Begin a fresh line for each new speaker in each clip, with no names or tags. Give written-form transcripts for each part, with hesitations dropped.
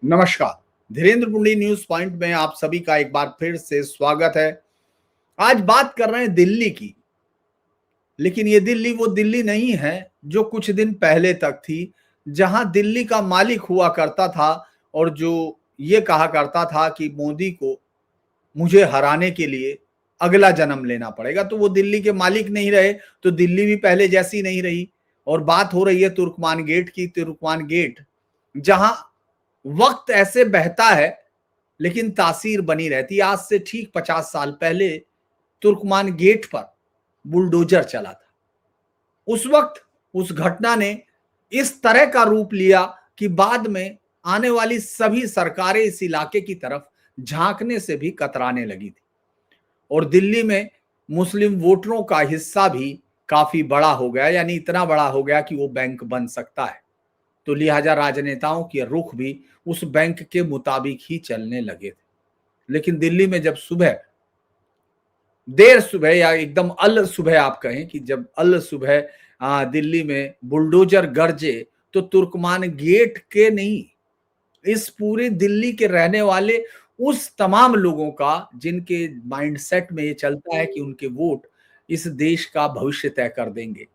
नमस्कार। Dhirendra पुंडी news point में आप सभी का एक बार फिर से स्वागत है। आज बात कर रहे हैं दिल्ली की, लेकिन ये दिल्ली वो दिल्ली नहीं है जो कुछ दिन पहले तक थी, जहां दिल्ली का मालिक हुआ करता था और जो ये कहा करता था कि मोदी को मुझे हराने के लिए अगला जन्म लेना पड़ेगा। तो वो दिल्ली के मालिक नहीं रहे, तो दिल्ली भी पहले जैसी नहीं रही। और बात हो रही है तुर्कमान गेट की। तुर्कमान गेट जहां वक्त ऐसे बहता है लेकिन तासीर बनी रहती है। आज से ठीक 50 साल पहले तुर्कमान गेट पर बुलडोजर चला था। उस वक्त उस घटना ने इस तरह का रूप लिया कि बाद में आने वाली सभी सरकारें इस इलाके की तरफ झांकने से भी कतराने लगी थी। और दिल्ली में मुस्लिम वोटरों का हिस्सा भी काफी बड़ा हो गया, यानी इतना बड़ा हो गया कि वो बैंक बन सकता है। तो लिहाजा राजनेताओं के रुख भी उस बैंक के मुताबिक ही चलने लगे थे। लेकिन दिल्ली में जब सुबह, देर सुबह या एकदम अल सुबह आप कहें कि जब अल सुबह दिल्ली में बुलडोजर गरजे, तो तुर्कमान गेट के नहीं, इस पूरे दिल्ली के रहने वाले उस तमाम लोगों का जिनके माइंडसेट में ये चलता है कि उनके वोट इस देश का भविष्य तय कर देंगे,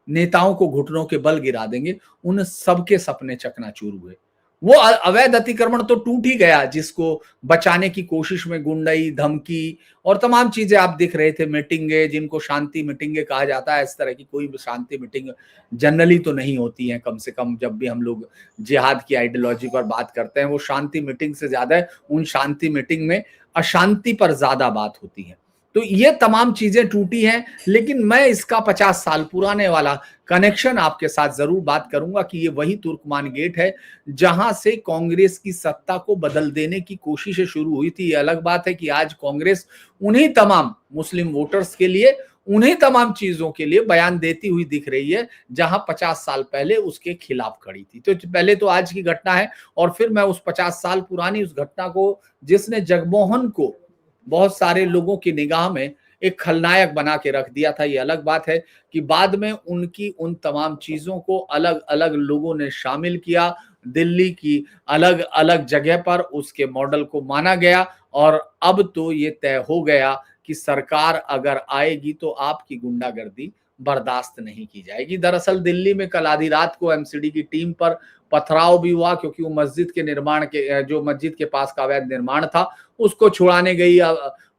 नेताओं को घुटनों के बल गिरा देंगे, उन सबके सपने चकनाचूर हुए। वो अवैध अतिक्रमण तो टूट ही गया, जिसको बचाने की कोशिश में गुंडई, धमकी और तमाम चीजें आप दिख रहे थे। मीटिंगे, जिनको शांति मीटिंगे कहा जाता है, इस तरह की कोई भी शांति मीटिंग जनरली तो नहीं होती है। कम से कम जब भी हम लोग जिहाद की आइडियोलॉजी पर बात करते हैं, वो शांति मीटिंग से ज्यादा उन शांति मीटिंग में अशांति पर ज्यादा बात होती है। तो ये तमाम चीजें टूटी हैं। लेकिन मैं इसका 50 साल पुराने वाला कनेक्शन आपके साथ जरूर बात करूंगा कि ये वही तुर्कमान गेट है जहां से कांग्रेस की सत्ता को बदल देने की कोशिशें शुरू हुई थी। ये अलग बात है कि आज कांग्रेस उन्हीं तमाम मुस्लिम वोटर्स के लिए, उन्हीं तमाम चीजों के लिए बयान देती हुई दिख रही है जहां 50 साल पहले उसके खिलाफ खड़ी थी। तो पहले तो आज की घटना है, और फिर मैं उस 50 साल पुरानी उस घटना को, जिसने जगमोहन को बहुत सारे लोगों की निगाह में एक खलनायक बना के रख दिया था। ये अलग बात है कि बाद में उनकी उन तमाम चीजों को अलग अलग लोगों ने शामिल किया। दिल्ली की अलग अलग जगह पर उसके मॉडल को माना गया, और अब तो ये तय हो गया कि सरकार अगर आएगी तो आपकी गुंडागर्दी बर्दाश्त नहीं की जाएगी। दरअसल दिल्ली में कल आधी रात को एमसीडी की टीम पर पथराव भी हुआ, क्योंकि वो मस्जिद के निर्माण के, जो मस्जिद के पास का अवैध निर्माण था, उसको छुड़ाने गई।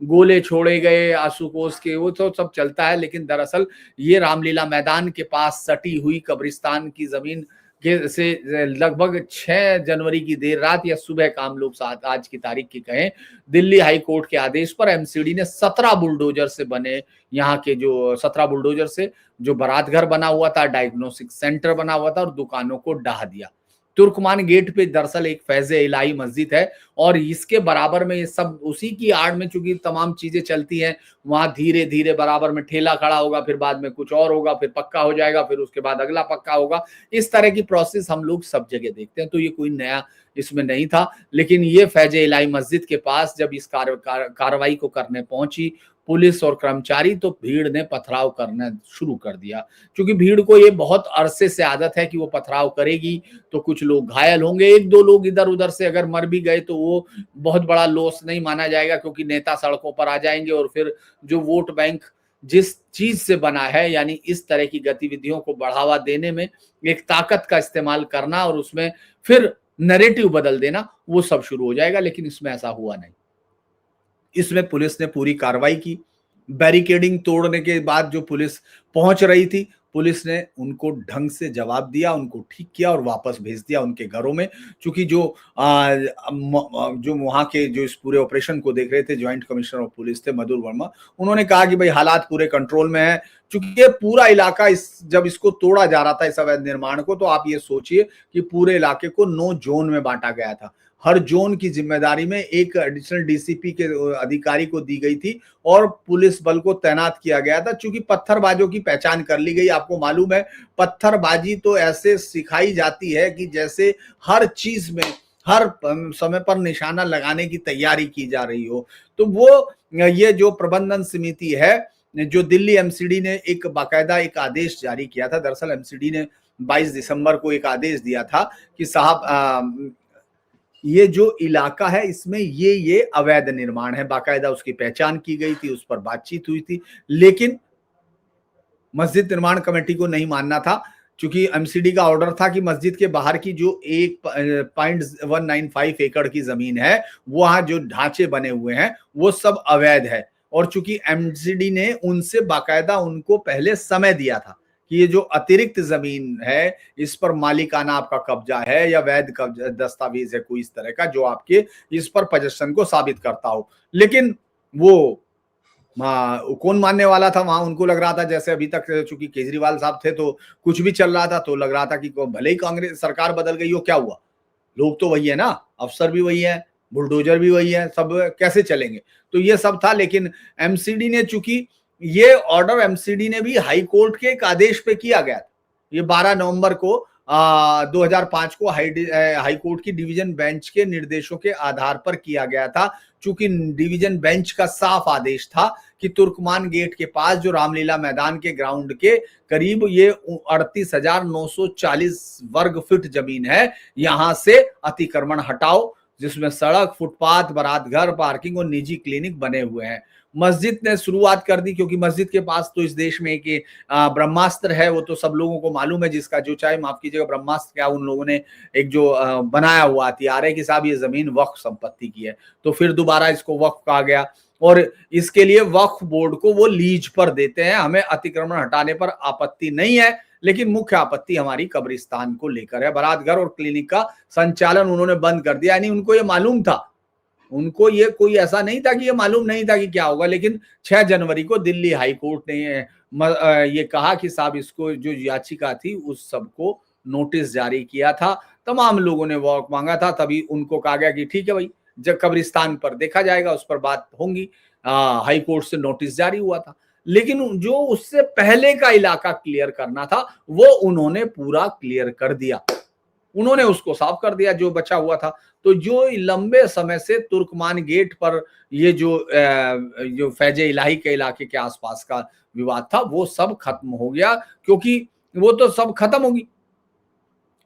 गोले छोड़े गए आशुतोष के, वो तो सब चलता है। लेकिन दरअसल ये रामलीला मैदान के पास सटी हुई कब्रिस्तान की जमीन के से लगभग 6 जनवरी की देर रात या सुबह का, हम लोग आज की तारीख की कहें, दिल्ली हाई कोर्ट के आदेश पर एमसीडी ने 17 बुलडोजर से बने, यहाँ के जो 17 बुलडोजर से जो बारात घर बना हुआ था, डायग्नोस्टिक सेंटर बना हुआ था, और दुकानों को ढहा दिया। तुर्कमान गेट पे दरअसल एक फैज़े इलाही मस्जिद है, और इसके बराबर में ये सब उसी की आड़ में चूंकि तमाम चीजें चलती हैं, वहां धीरे धीरे बराबर में ठेला खड़ा होगा, फिर बाद में कुछ और होगा, फिर पक्का हो जाएगा, फिर उसके बाद अगला पक्का होगा। इस तरह की प्रोसेस हम लोग सब जगह देखते हैं, तो ये कोई नया इसमें नहीं था। लेकिन ये फैज़े इलाही मस्जिद के पास जब इस कार्रवाई को करने पहुंची पुलिस और कर्मचारी, तो भीड़ ने पथराव करना शुरू कर दिया। क्योंकि भीड़ को ये बहुत अरसे से आदत है कि वो पथराव करेगी तो कुछ लोग घायल होंगे, एक दो लोग इधर उधर से अगर मर भी गए तो वो बहुत बड़ा लॉस नहीं माना जाएगा, क्योंकि नेता सड़कों पर आ जाएंगे। और फिर जो वोट बैंक जिस चीज से बना है, यानी इस तरह की गतिविधियों को बढ़ावा देने में एक ताकत का इस्तेमाल करना और उसमें फिर नैरेटिव बदल देना, वो सब शुरू हो जाएगा। लेकिन इसमें ऐसा हुआ नहीं। इसमें पुलिस ने पूरी कार्रवाई की। बैरिकेडिंग तोड़ने के बाद जो पुलिस पहुंच रही थी, पुलिस ने उनको ढंग से जवाब दिया, उनको ठीक किया और वापस भेज दिया उनके घरों में। चूंकि जो वहां के जो इस पूरे ऑपरेशन को देख रहे थे, ज्वाइंट कमिश्नर ऑफ पुलिस थे मधुर वर्मा, उन्होंने कहा कि भाई हालात पूरे कंट्रोल में है। चूंकि ये पूरा इलाका जब इसको तोड़ा जा रहा था, इस अवैध निर्माण को, तो आप ये सोचिए कि पूरे इलाके को 9 जोन में बांटा गया था। हर जोन की जिम्मेदारी में एक एडिशनल डीसीपी के अधिकारी को दी गई थी, और पुलिस बल को तैनात किया गया था। चूंकि पत्थरबाजों की पहचान कर ली गई, आपको मालूम है पत्थरबाजी तो ऐसे सिखाई जाती है कि जैसे हर चीज में हर समय पर निशाना लगाने की तैयारी की जा रही हो। तो वो ये जो प्रबंधन समिति है, जो दिल्ली एमसीडी ने एक बाकायदा एक आदेश जारी किया था। दरअसल एमसीडी ने 22 दिसंबर को एक आदेश दिया था कि साहब ये जो इलाका है इसमें ये अवैध निर्माण है, बाकायदा उसकी पहचान की गई थी, उस पर बातचीत हुई थी, लेकिन मस्जिद निर्माण कमेटी को नहीं मानना था, क्योंकि एमसीडी का ऑर्डर था कि मस्जिद के बाहर की जो 1.195 एकड़ की जमीन है, वहां जो ढांचे बने हुए हैं वो सब अवैध है। और चूंकि एमसीडी ने उनसे बाकायदा उनको पहले समय दिया था कि ये जो अतिरिक्त जमीन है इस पर मालिकाना आपका कब्जा है या वैध कब्जा दस्तावेज है कोई इस तरह का जो आपके इस पर पोजेशन को साबित करता हो, लेकिन वो कौन मानने वाला था वहां। उनको लग रहा था जैसे अभी तक चूंकि केजरीवाल साहब थे तो कुछ भी चल रहा था, तो लग रहा था कि भले ही कांग्रेस सरकार बदल गई हो क्या हुआ, लोग तो वही है ना, अफसर भी वही है, बुलडोजर भी वही है, सब कैसे चलेंगे। तो ये सब था, लेकिन एमसीडी ने चूंकि ये ऑर्डर एमसीडी ने भी हाई कोर्ट के एक आदेश पे किया गया था। ये 12 नवंबर को 2005 को हाई कोर्ट की डिवीजन बेंच के निर्देशों के आधार पर किया गया था। चूंकि डिवीजन बेंच का साफ आदेश था कि तुर्कमान गेट के पास जो रामलीला मैदान के ग्राउंड के करीब ये 38,940 वर्ग फीट जमीन है, यहां से अतिक्रमण हटाओ, जिसमें सड़क, फुटपाथ, बारात घर, पार्किंग और निजी क्लिनिक बने हुए हैं। मस्जिद ने शुरुआत कर दी, क्योंकि मस्जिद के पास तो इस देश में एक ब्रह्मास्त्र है, वो तो सब लोगों को मालूम है, जिसका जो चाहे माफ कीजिएगा ब्रह्मास्त्र क्या, उन लोगों ने एक जो बनाया हुआ हथियार है कि साहब ये जमीन वक्फ संपत्ति की है, तो फिर दोबारा इसको वक्फ कहा गया और इसके लिए वक्फ बोर्ड को वो लीज पर देते हैं। हमें अतिक्रमण हटाने पर आपत्ति नहीं है, लेकिन मुख्य आपत्ति हमारी कब्रिस्तान को लेकर है। बारात घर और क्लिनिक का संचालन उन्होंने बंद कर दिया, यानी उनको ये मालूम था, उनको ये कोई ऐसा नहीं था कि ये मालूम नहीं था कि क्या होगा। लेकिन 6 जनवरी को दिल्ली हाई कोर्ट ने ये कहा कि साहब इसको जो याचिका थी उस सबको नोटिस जारी किया था, तमाम लोगों ने वॉक मांगा था, तभी उनको कहा गया कि ठीक है भाई, जब कब्रिस्तान पर देखा जाएगा, उस पर बात होंगी। हाई कोर्ट से नोटिस जारी हुआ था, लेकिन जो उससे पहले का इलाका क्लियर करना था वो उन्होंने पूरा क्लियर कर दिया, उन्होंने उसको साफ कर दिया जो बचा हुआ था। तो जो लंबे समय से तुर्कमान गेट पर ये जो फैजे इलाही के इलाके के आसपास का विवाद था वो सब खत्म हो गया, क्योंकि वो तो सब खत्म होगी,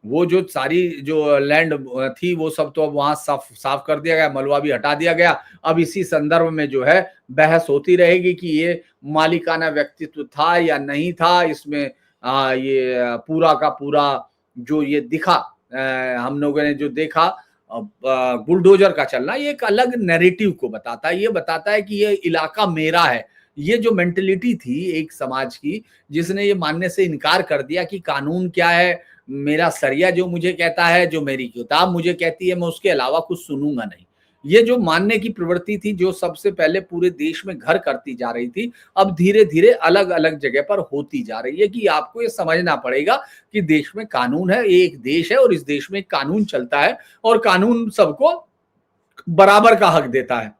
वो जो सारी जो लैंड थी वो सब तो अब वहां साफ कर दिया गया, मलबा भी हटा दिया गया। अब इसी संदर्भ में जो है बहस होती रहेगी कि ये मालिकाना व्यक्तित्व था या नहीं था, इसमें ये पूरा का पूरा जो ये दिखा, हम लोगों ने जो देखा बुलडोजर का चलना, ये एक अलग नैरेटिव को बताता है। ये बताता है कि ये इलाका मेरा है। ये जो मेंटेलिटी थी एक समाज की, जिसने ये मानने से इनकार कर दिया कि कानून क्या है, मेरा सरिया जो मुझे कहता है, जो मेरी किताब मुझे कहती है, मैं उसके अलावा कुछ सुनूंगा नहीं। ये जो मानने की प्रवृत्ति थी, जो सबसे पहले पूरे देश में घर करती जा रही थी, अब धीरे धीरे अलग अलग जगह पर होती जा रही है। कि आपको ये समझना पड़ेगा कि देश में कानून है, ये एक देश है और इस देश में कानून चलता है और कानून सबको बराबर का हक देता है।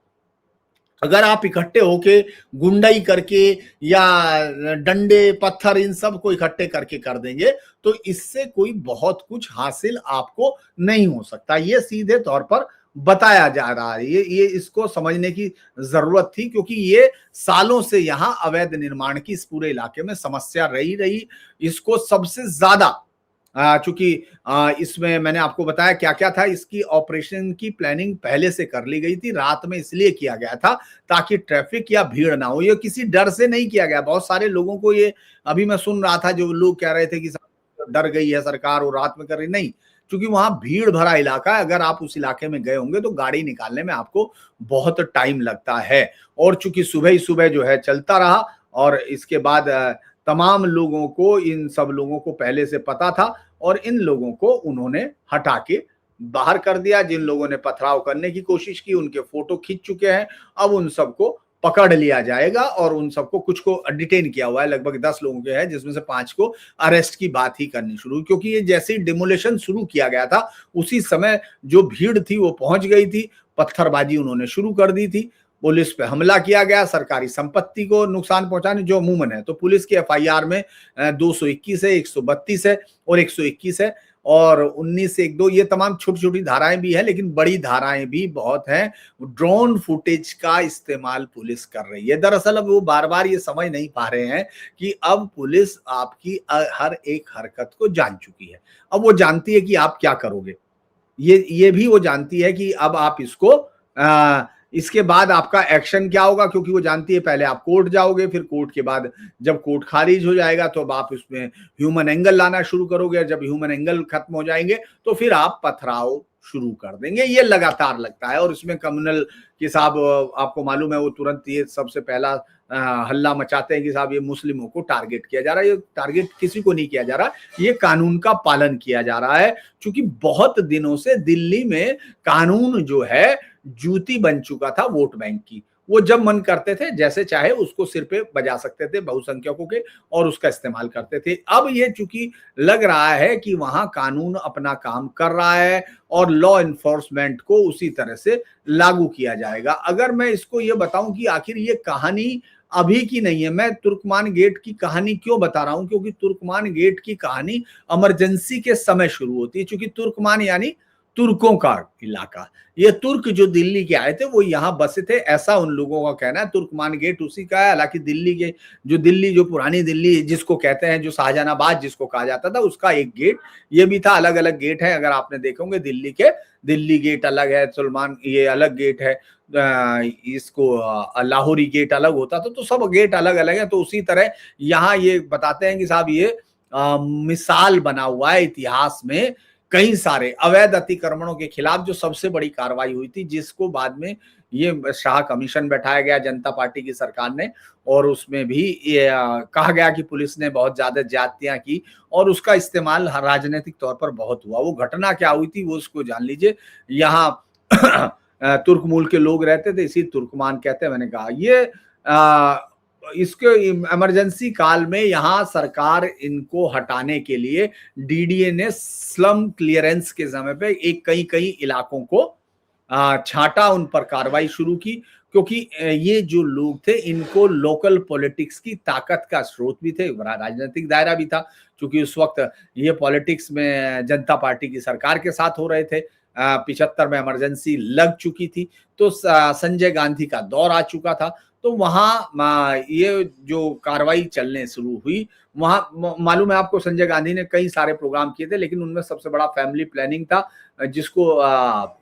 अगर आप इकट्ठे होके गुंडाई करके या डंडे पत्थर इन सब को इकट्ठे करके कर देंगे तो इससे कोई बहुत कुछ हासिल आपको नहीं हो सकता। ये सीधे तौर पर बताया जा रहा है। ये इसको समझने की जरूरत थी, क्योंकि ये सालों से यहाँ अवैध निर्माण की इस पूरे इलाके में समस्या रही। इसको सबसे ज्यादा चूंकि इसमें मैंने आपको बताया क्या क्या था, इसकी ऑपरेशन की प्लानिंग पहले से कर ली गई थी, रात में इसलिए किया गया था ताकि ट्रैफिक या भीड़ ना हो। ये किसी डर से नहीं किया गया। बहुत सारे लोगों को ये अभी मैं सुन रहा था, जो लोग कह रहे थे कि डर गई है सरकार और रात में कर रही, नहीं, क्योंकि वहां भीड़ भरा इलाका है। अगर आप उस इलाके में गए होंगे तो गाड़ी निकालने में आपको बहुत टाइम लगता है। और चूंकि सुबह ही सुबह जो है चलता रहा और इसके बाद तमाम लोगों को, इन सब लोगों को पहले से पता था और इन लोगों को उन्होंने हटा के बाहर कर दिया। जिन लोगों ने पथराव करने की कोशिश की उनके फोटो खींच चुके हैं, अब उन सबको पकड़ लिया जाएगा और उन सबको, कुछ को डिटेन किया हुआ है, लगभग 10 लोगों के हैं, जिसमें से 5 को अरेस्ट की बात ही करनी शुरू, क्योंकि ये जैसे ही डिमोलेशन शुरू किया गया था उसी समय जो भीड़ थी वो पहुंच गई थी, पत्थरबाजी उन्होंने शुरू कर दी थी, पुलिस पे हमला किया गया, सरकारी संपत्ति को नुकसान पहुंचाने जो अमूमन है। तो पुलिस की एफआईआर में 221 है, 132 है और 121 है और 19 से 1-2 ये तमाम छोटी छोटी धाराएं भी है, लेकिन बड़ी धाराएं भी बहुत हैं। ड्रोन फुटेज का इस्तेमाल पुलिस कर रही है। दरअसल अब वो बार बार ये समझ नहीं पा रहे हैं कि अब पुलिस आपकी हर एक हरकत को जान चुकी है। अब वो जानती है कि आप क्या करोगे। ये भी वो जानती है कि अब आप इसको इसके बाद आपका एक्शन क्या होगा, क्योंकि वो जानती है पहले आप कोर्ट जाओगे, फिर कोर्ट के बाद जब कोर्ट खारिज हो जाएगा तो अब आप उसमें ह्यूमन एंगल लाना शुरू करोगे, जब ह्यूमन एंगल खत्म हो जाएंगे तो फिर आप पथराव शुरू कर देंगे। ये लगातार लगता है। और इसमें कम्युनल कि साहब आपको मालूम है वो तुरंत ये सबसे पहला हल्ला मचाते हैं कि साहब ये मुस्लिमों को टारगेट किया जा रहा है। ये टारगेट किसी को नहीं किया जा रहा, ये कानून का पालन किया जा रहा है। क्योंकि बहुत दिनों से दिल्ली में कानून जो है जूती बन चुका था वोट बैंक की। वो जब मन करते थे जैसे चाहे उसको सिर पे बजा सकते थे बहुसंख्यकों के और उसका इस्तेमाल करते थे। अब ये चूंकि लग रहा है कि वहां कानून अपना काम कर रहा है और लॉ एनफोर्समेंट को उसी तरह से लागू किया जाएगा। अगर मैं इसको ये बताऊं कि आखिर ये कहानी अभी की नहीं है, मैं तुर्कमान गेट की कहानी क्यों बता रहा हूं, क्योंकि तुर्कमान गेट की कहानी इमरजेंसी के समय शुरू होती है। क्योंकि तुर्कमान यानी तुर्कों का इलाका, ये तुर्क जो दिल्ली के आए थे वो यहाँ बसे थे, ऐसा उन लोगों का कहना है। तुर्कमान गेट उसी का है। हालांकि दिल्ली जो पुरानी दिल्ली जिसको कहते हैं, जो शाहजहानाबाद जिसको कहा जाता था, उसका एक गेट ये भी था। अलग अलग गेट है, अगर आपने देखोगे दिल्ली के, दिल्ली गेट अलग है, सुलेमान ये अलग गेट है, इसको लाहौरी गेट अलग होता था। तो सब गेट अलग अलग है। तो उसी तरह यहाँ ये बताते हैं कि साहब ये मिसाल बना हुआ है इतिहास में कई सारे अवैध अतिक्रमणों के खिलाफ, जो सबसे बड़ी कार्रवाई हुई थी, जिसको बाद में ये शाह कमीशन बैठाया गया जनता पार्टी की सरकार ने, और उसमें भी ये कहा गया कि पुलिस ने बहुत ज्यादा ज्यादतियां की और उसका इस्तेमाल राजनीतिक तौर पर बहुत हुआ। वो घटना क्या हुई थी वो उसको जान लीजिए। यहाँ तुर्क मूल के लोग रहते थे, इसी तुर्कमान कहते हैं। मैंने कहा ये इसके इमरजेंसी काल में यहाँ सरकार इनको हटाने के लिए डीडीए ने स्लम क्लियरेंस के समय पे एक कई इलाकों को छांटा, उन पर कार्रवाई शुरू की। क्योंकि ये जो लोग थे इनको लोकल पॉलिटिक्स की ताकत का स्रोत भी थे, राजनीतिक दायरा भी था। क्योंकि उस वक्त ये पॉलिटिक्स में जनता पार्टी की सरकार के साथ हो रहे थे। 75 में इमरजेंसी लग चुकी थी, तो संजय गांधी का दौर आ चुका था। तो वहां ये जो कार्रवाई चलने शुरू हुई, वहां मालूम है आपको संजय गांधी ने कई सारे प्रोग्राम किए थे, लेकिन उनमें सबसे बड़ा फैमिली प्लानिंग था, जिसको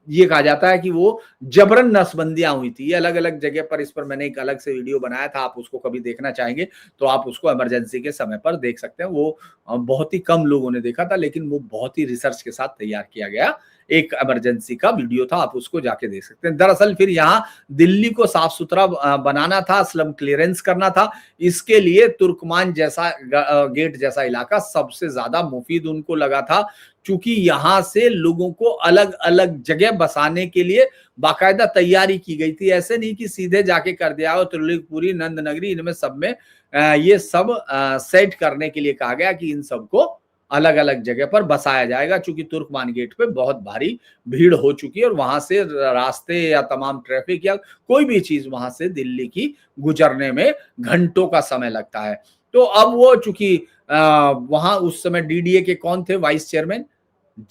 ये कहा जाता है कि वो जबरन नसबंदियां हुई थी। ये अलग अलग जगह पर, इस पर मैंने एक अलग से वीडियो बनाया था, आप उसको कभी देखना चाहेंगे तो आप उसको इमरजेंसी के समय पर देख सकते हैं। वो बहुत ही कम लोगों ने देखा था, लेकिन वो बहुत ही रिसर्च के साथ तैयार किया गया एक इमरजेंसी का वीडियो था, आप उसको जाके देख सकते हैं। दरअसल फिर यहाँ दिल्ली को साफ सुथरा बनाना था, स्लम क्लियरेंस करना था। इसके लिए तुर्कमान जैसा गेट जैसा इलाका सबसे ज्यादा मुफीद उनको लगा था, क्योंकि यहाँ से लोगों को अलग अलग जगह बसाने के लिए बाकायदा तैयारी की गई थी। ऐसे नहीं कि सीधे जाके कर दिया हो। त्रिलोकपुरी, नंद नगरी, इनमें सब में ये सब सेट करने के लिए कहा गया कि इन सबको अलग अलग जगह पर बसाया जाएगा। चूंकि तुर्कमान गेट पे बहुत भारी भीड़ हो चुकी है और वहां से रास्ते या तमाम ट्रैफिक या कोई भी चीज वहां से दिल्ली की गुजरने में घंटों का समय लगता है। तो अब वो चूंकि वहां उस समय डीडीए के कौन थे वाइस चेयरमैन,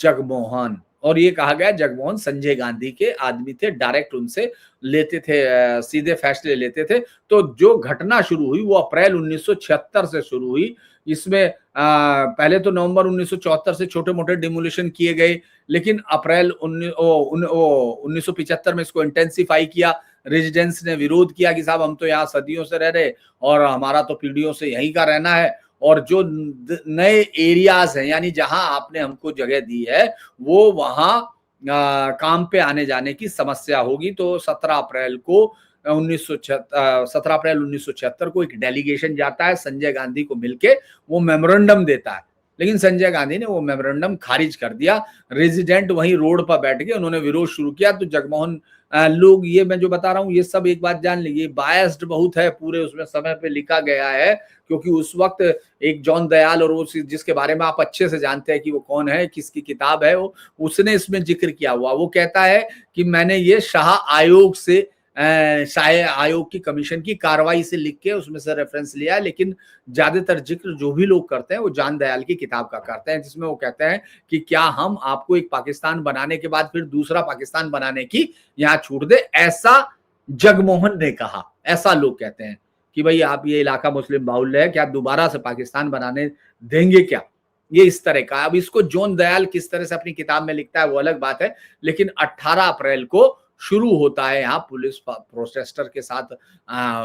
जगमोहन, और ये कहा गया जगमोहन संजय गांधी के आदमी थे, डायरेक्ट उनसे लेते थे, सीधे फैसले लेते थे। तो जो घटना शुरू हुई वो अप्रैल 1976 से शुरू हुई। इसमें पहले तो नवंबर 1974 से छोटे मोटे डिमोलिशन किए गए, लेकिन अप्रैल 1975 में इसको इंटेंसिफाई किया। रेजिडेंट्स ने विरोध किया कि साहब हम तो यहाँ सदियों से रह रहे और हमारा तो पीढ़ियों से यहीं का रहना है, और जो नए एरियाज हैं यानी जहां आपने हमको जगह दी है वो वहां काम पे आने जाने की समस्या होगी। तो 17 अप्रैल 1976 को एक डेलीगेशन जाता है, संजय गांधी को मिलके वो मेमोरेंडम देता है। लेकिन संजय गांधी ने वो मेमोरेंडम खारिज कर दिया। रेजिडेंट वहीं रोड पर बैठ के उन्होंने विरोध शुरू किया। तो जगमोहन लोग, ये मैं जो बता रहा हूँ ये सब एक बात जान लीजिए, बायस्ड बहुत है, पूरे उसमें समय पे लिखा गया है। क्योंकि उस वक्त एक जॉन दयाल, और वो जिसके बारे में आप अच्छे से जानते हैं कि वो कौन है, किसकी किताब है वो, उसने इसमें जिक्र किया हुआ। वो कहता है कि मैंने ये शाह आयोग की कमीशन की कार्रवाई से लिख के उसमें से रेफरेंस लिया, लेकिन ज्यादातर जिक्र जो भी लोग करते हैं वो जान दयाल की किताब का करते हैं, जिसमें वो कहते हैं कि क्या हम आपको एक पाकिस्तान बनाने के बाद फिर दूसरा पाकिस्तान बनाने की यहाँ छूट दे। ऐसा जगमोहन ने कहा, ऐसा लोग कहते हैं कि भाई आप ये इलाका मुस्लिम बाहुल्य है, क्या दोबारा से पाकिस्तान बनाने देंगे क्या। ये इस तरह का। अब इसको जॉन दयाल किस तरह से अपनी किताब में लिखता है वो अलग बात है, लेकिन 18 अप्रैल को शुरू होता है यहाँ पुलिस प्रोटेस्टर के साथ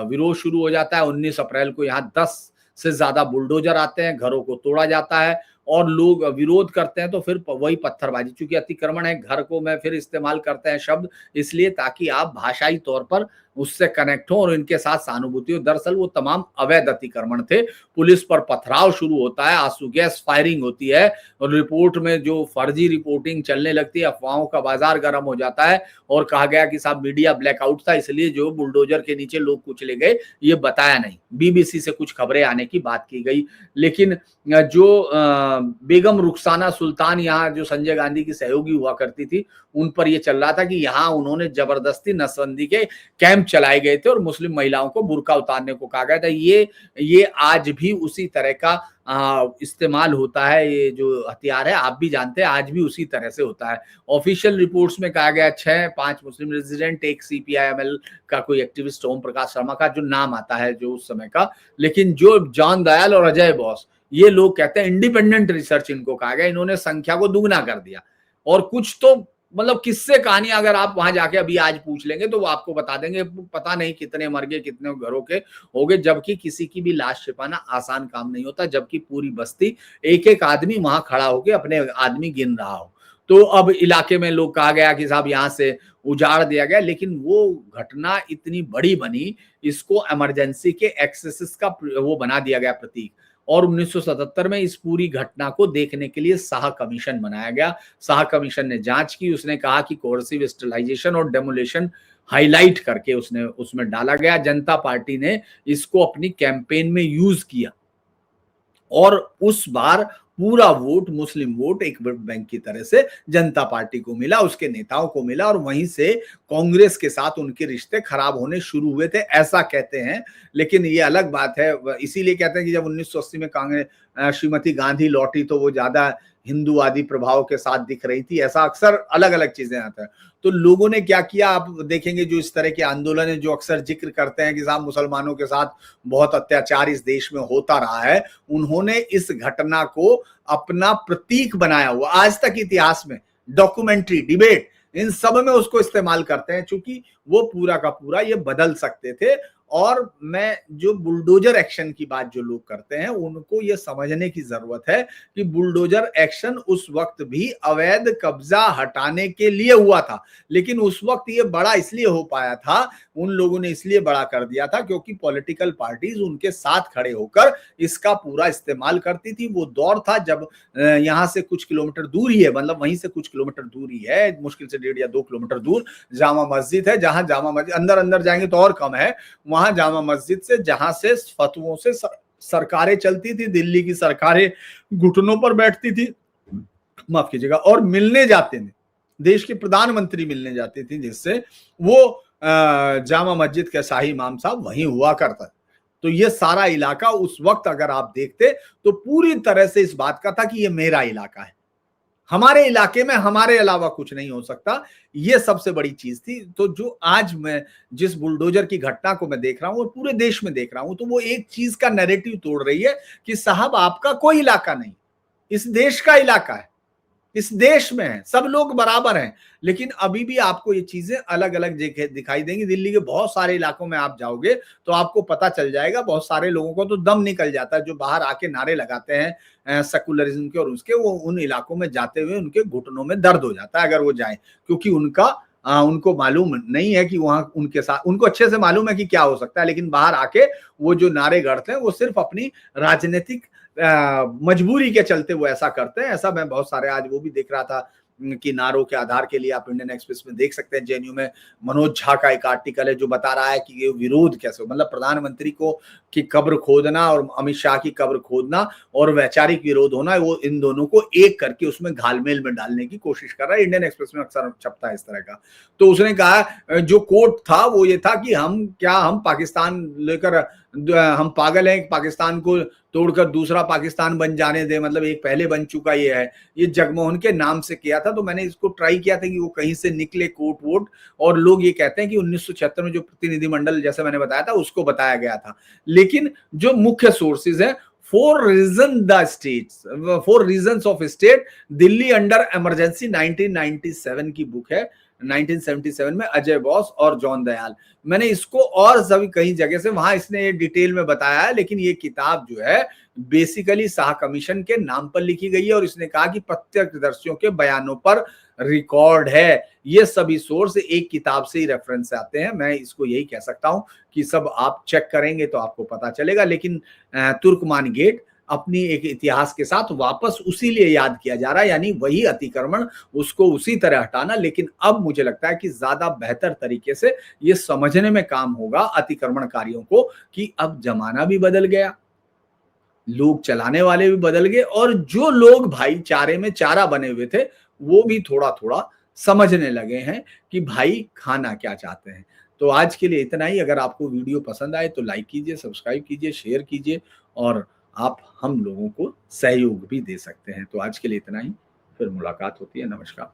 विरोध शुरू हो जाता है। 19 अप्रैल को यहाँ 10 से ज्यादा बुलडोजर आते हैं, घरों को तोड़ा जाता है और लोग विरोध करते हैं। तो फिर वही पत्थरबाजी, चूंकि अतिक्रमण है, घर को मैं फिर इस्तेमाल करते हैं शब्द इसलिए ताकि आप भाषाई तौर पर उससे कनेक्ट हो और इनके साथ सहानुभूति हो। दरअसल वो तमाम अवैध अतिक्रमण थे। पुलिस पर पथराव शुरू होता है, आंसू गैस फायरिंग होती है और रिपोर्ट में जो फर्जी रिपोर्टिंग चलने लगती है, अफवाहों का बाजार गर्म हो जाता है और कहा गया कि साहब मीडिया ब्लैकआउट था इसलिए जो बुलडोजर के नीचे लोग कुचले गए ये बताया नहीं। बीबीसी से कुछ खबरें आने की बात की गई, लेकिन जो बेगम रुखसाना सुल्तान यहाँ जो संजय गांधी की सहयोगी हुआ करती थी उन पर यह चल रहा था कि यहाँ उन्होंने जबरदस्ती नसबंदी के कैंप चलाए गए थे और मुस्लिम महिलाओं को बुर्का उतारने को कहा गया था। ये आज भी उसी तरह का इस्तेमाल होता है। ये जो हथियार है आप भी जानते हैं आज भी उसी तरह से होता है। ऑफिशियल रिपोर्ट्स में कहा गया 5 मुस्लिम रेजिडेंट, एक सीपीआईएमएल का कोई एक्टिविस्ट ओम प्रकाश शर्मा का जो नाम आता है जो उस समय का, लेकिन जो जॉन दयाल और अजय बोस ये लोग कहते हैं इंडिपेंडेंट रिसर्च इनको कहा गया, इन्होंने संख्या को दुगना कर दिया। और कुछ तो मतलब किस्से कहानियां अगर आप वहां जाके अभी आज पूछ लेंगे तो वो आपको बता देंगे पता नहीं कितने मर गए कितने घरों के हो गए, जबकि किसी की भी लाश छिपाना आसान काम नहीं होता, जबकि पूरी बस्ती एक एक आदमी वहां खड़ा होकर अपने आदमी गिन रहा हो। तो अब इलाके में लोग कहा गया कि साहब यहाँ से उजाड़ दिया गया, लेकिन वो घटना इतनी बड़ी बनी, इसको इमरजेंसी के एक्सेसिस का वो बना दिया गया प्रतीक। और 1977 में इस पूरी घटना को देखने के लिए शाह कमीशन बनाया गया। शाह कमीशन ने जांच की, उसने कहा कि कोर्सिव स्टरलाइजेशन और डेमोलेशन हाईलाइट करके उसने उसमें डाला गया। जनता पार्टी ने इसको अपनी कैंपेन में यूज किया और उस बार पूरा वोट मुस्लिम वोट एक वोट बैंक की तरह से जनता पार्टी को मिला, उसके नेताओं को मिला और वहीं से कांग्रेस के साथ उनके रिश्ते खराब होने शुरू हुए थे ऐसा कहते हैं। लेकिन ये अलग बात है, इसीलिए कहते हैं कि जब 1980 में कांग्रेस श्रीमती गांधी लौटी तो वो ज्यादा हिंदूवादी प्रभाव के साथ दिख रही थी, ऐसा अक्सर अलग अलग चीजें आता है। तो लोगों ने क्या किया आप देखेंगे, जो इस तरह के आंदोलन है जो अक्सर जिक्र करते हैं कि साहब मुसलमानों के साथ बहुत अत्याचार इस देश में होता रहा है, उन्होंने इस घटना को अपना प्रतीक बनाया हुआ। आज तक इतिहास में डॉक्यूमेंट्री, डिबेट, इन सब में उसको इस्तेमाल करते हैं, क्योंकि वो पूरा का पूरा ये बदल सकते थे। और मैं जो बुलडोजर एक्शन की बात जो लोग करते हैं उनको ये समझने की जरूरत है कि बुलडोजर एक्शन उस वक्त भी अवैध कब्जा हटाने के लिए हुआ था, लेकिन उस वक्त ये बड़ा इसलिए हो पाया था, उन लोगों ने इसलिए बड़ा कर दिया था क्योंकि पॉलिटिकल पार्टीज उनके साथ खड़े होकर इसका पूरा इस्तेमाल करती थी। वो दौर था जब यहाँ से कुछ किलोमीटर दूर ही है, मतलब वहीं से कुछ किलोमीटर दूर ही है, मुश्किल से 1.5 या 2 किलोमीटर दूर जामा मस्जिद है, जहां जामा मस्जिद अंदर जाएंगे तो और कम है, वहां जामा मस्जिद से जहां से फतवों से सरकारें चलती थी, दिल्ली की सरकारें घुटनों पर बैठती थी, माफ कीजिएगा, और मिलने जाते थे, देश के प्रधानमंत्री मिलने जाते थे, जिससे वो जामा मस्जिद के शाही इमाम साहब वहीं हुआ करता। तो ये सारा इलाका उस वक्त अगर आप देखते तो पूरी तरह से इस बात का था कि ये मेरा इलाका है, हमारे इलाके में हमारे अलावा कुछ नहीं हो सकता, ये सबसे बड़ी चीज थी। तो जो आज मैं जिस बुलडोजर की घटना को मैं देख रहा हूं और पूरे देश में देख रहा हूं, तो वो एक चीज का नैरेटिव तोड़ रही है कि साहब आपका कोई इलाका नहीं, इस देश का इलाका है, इस देश में है, सब लोग बराबर हैं। लेकिन अभी भी आपको ये चीजें अलग अलग दिखाई देंगी। दिल्ली के बहुत सारे इलाकों में आप जाओगे तो आपको पता चल जाएगा, बहुत सारे लोगों को तो दम निकल जाता है जो बाहर आके नारे लगाते हैं सेकुलरिज्म के और उसके, वो उन इलाकों में जाते हुए उनके घुटनों में दर्द हो जाता है अगर वो जाए, क्योंकि उनको मालूम नहीं है कि वहां उनके साथ, उनको अच्छे से मालूम है कि क्या हो सकता है, लेकिन बाहर आके वो जो नारे गढ़ते हैं वो सिर्फ अपनी राजनीतिक मजबूरी के चलते वो ऐसा करते हैं। ऐसा मैं बहुत सारे आज वो भी देख रहा था कि नारों के आधार के लिए आप इंडियन एक्सप्रेस में देख सकते हैं, जेएनयू में मनोज झा का एक आर्टिकल है जो बता रहा है कि ये विरोध कैसे, मतलब प्रधानमंत्री को की कब्र खोदना और अमित शाह की कब्र खोदना और वैचारिक विरोध होना, वो इन दोनों को एक करके उसमें घालमेल में डालने की कोशिश कर रहा है। इंडियन एक्सप्रेस में अक्सर छपता है इस तरह का। तो उसने कहा, जो कोट था वो ये था कि हम पाकिस्तान लेकर हम पागल हैं, पाकिस्तान को तोड़कर दूसरा पाकिस्तान बन जाने दे, मतलब एक पहले बन चुका ये है। ये जगमोहन के नाम से किया था, तो मैंने इसको ट्राई किया था कि वो कहीं से निकले कोट वोट, और लोग ये कहते हैं कि 1976 में जो प्रतिनिधिमंडल जैसे मैंने बताया था उसको बताया गया था, लेकिन जो मुख्य सोर्सेज है four reasons of state, Delhi under emergency 1997 की बुक है, 1977 में अजय बोस और जॉन दयाल। मैंने इसको और सभी कई जगह से वहां इसने ये डिटेल में बताया है, लेकिन ये किताब जो है बेसिकली शाह कमीशन के नाम पर लिखी गई है और इसने कहा कि प्रत्यक्षदर्शियों के बयानों पर रिकॉर्ड है। ये सभी सोर्स एक किताब से ही रेफरेंस आते हैं। मैं इसको यही कह सकता हूं कि सब आप चेक करेंगे तो आपको पता चलेगा। लेकिन तुर्कमान गेट अपनी एक इतिहास के साथ वापस उसी लिए याद किया जा रहा है, यानी वही अतिक्रमण, उसको उसी तरह हटाना। लेकिन अब मुझे लगता है कि ज्यादा बेहतर तरीके से ये समझने में काम होगा अतिक्रमणकारियों को कि अब जमाना भी बदल गया, लोग चलाने वाले भी बदल गए, और जो लोग भाईचारे में चारा बने हुए थे वो भी थोड़ा थोड़ा समझने लगे हैं कि भाई खाना क्या चाहते हैं। तो आज के लिए इतना ही। अगर आपको वीडियो पसंद आए तो लाइक कीजिए, सब्सक्राइब कीजिए, शेयर कीजिए, और आप हम लोगों को सहयोग भी दे सकते हैं। तो आज के लिए इतना ही, फिर मुलाकात होती है। नमस्कार।